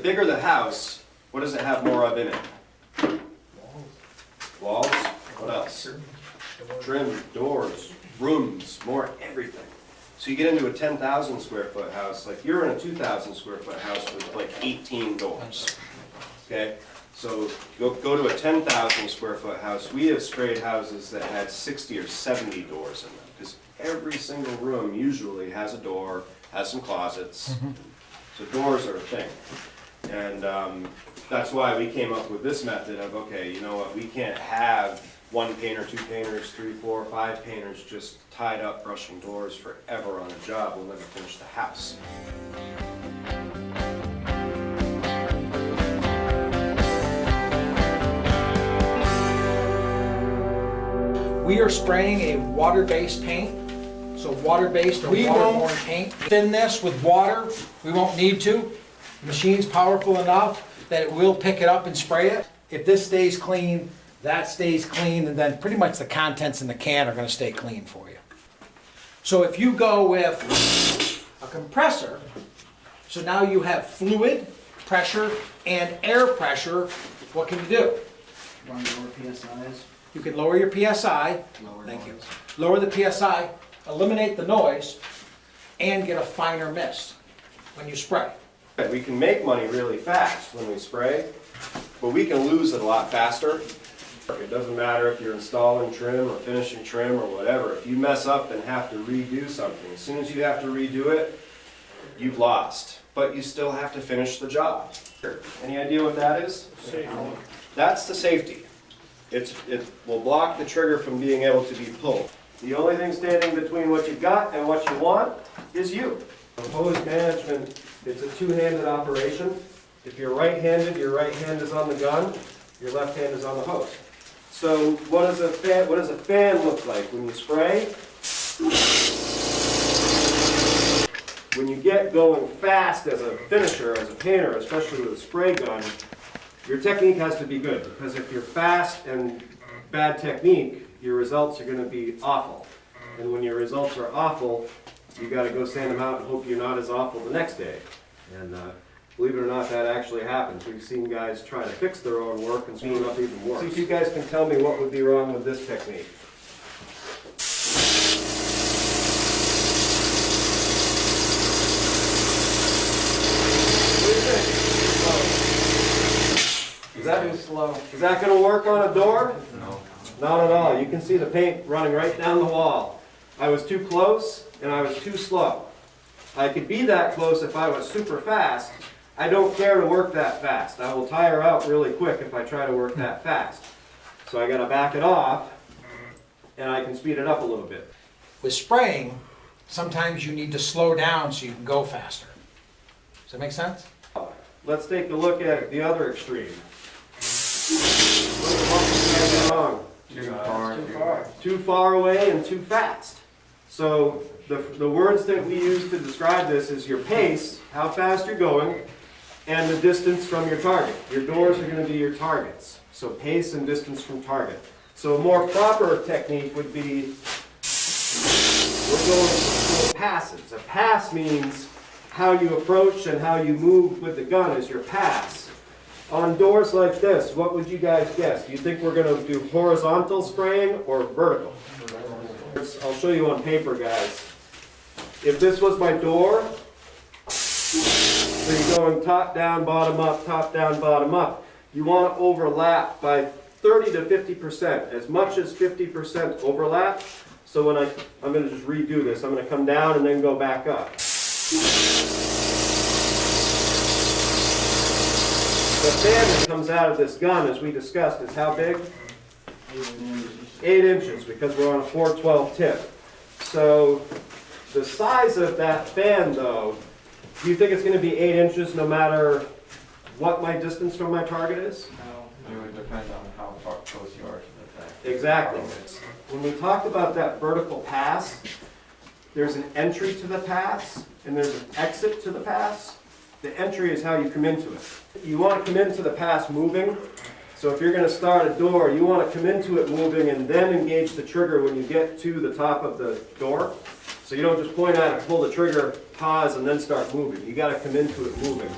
bigger the house, what does it have more of in it? Walls? What else? Trim, doors, rooms, more everything. So you get into a 10,000 square foot house, like you're in a 2,000 square foot house with like 18 doors. Okay? So go to a 10,000 square foot house. We have sprayed houses that had 60 or 70 doors in them, because every single room usually has a door, has some closets. So doors are a thing. And that's why we came up with this method of, okay, you know what, we can't have one painter, two painters, 3, 4, 5 painters just tied up brushing doors forever on a job. We'll never finish the house. We are spraying a water-based paint. So water-based or waterborne paint. Thin this with water, we won't need to. The machine's powerful enough that it will pick it up and spray it. If this stays clean, that stays clean, and then pretty much the contents in the can are gonna stay clean for you. So if you go with a compressor, so now you have fluid, pressure, and air pressure, what can you do? Lower PSIs. You can lower your PSI, thank you. Lower the PSI, eliminate the noise, and get a finer mist when you spray. We can make money really fast when we spray, but we can lose it a lot faster. It doesn't matter if you're installing trim or finishing trim or whatever. If you mess up and have to redo something, as soon as you have to redo it, you've lost. But you still have to finish the job. Any idea what that is? Safety. That's the safety. It will block the trigger from being able to be pulled. The only thing standing between what you got and what you want is you. Hose management, it's a two-handed operation. If you're right-handed, your right hand is on the gun, your left hand is on the hose. So what does a fan look like when you spray? When you get going fast as a finisher, as a painter, especially with a spray gun, your technique has to be good, because if you're fast and bad technique, your results are going to be awful. And when your results are awful, you got to go sand them out and hope you're not as awful the next day. And believe it or not, that actually happens. We've seen guys try to fix their own work and screw it up even worse. See if you guys can tell me what would be wrong with this technique. What do you think? Is that going to work on a door? No. Not at all. You can see the paint running right down the wall. I was too close and I was too slow. I could be that close if I was super fast. I don't care to work that fast. I will tire out really quick if I try to work that fast. So I got to back it off and I can speed it up a little bit. With spraying, sometimes you need to slow down so you can go faster. Does that make sense? Let's take a look at the other extreme. What's wrong? Too far away and too fast. So the words that we use to describe this is your pace, how fast you're going, and the distance from your target. Your doors are going to be your targets. So pace and distance from target. So a more proper technique would be, we're going for passes. A pass means how you approach and how you move with the gun is your pass. On doors like this, what would you guys guess? Do you think we're going to do horizontal spraying or vertical? I'll show you on paper, guys. If this was my door, so you're going top down, bottom up, top down, bottom up. You want to overlap by 30 to 50%, as much as 50% overlap. So when I'm going to just redo this. I'm going to come down and then go back up. The fan that comes out of this gun, as we discussed, is how big? 8 inches, because we're on a 412 tip. So the size of that fan, though, do you think it's going to be 8 inches no matter what my distance from my target is? No, it would depend on how far close you are to the thing. Exactly. When we talked about that vertical pass, there's an entry to the pass and there's an exit to the pass. The entry is how you come into it. You want to come into the pass moving. So if you're going to start a door, you want to come into it moving and then engage the trigger when you get to the top of the door. So you don't just point at it, pull the trigger, pause, and then start moving. You got to come into it moving.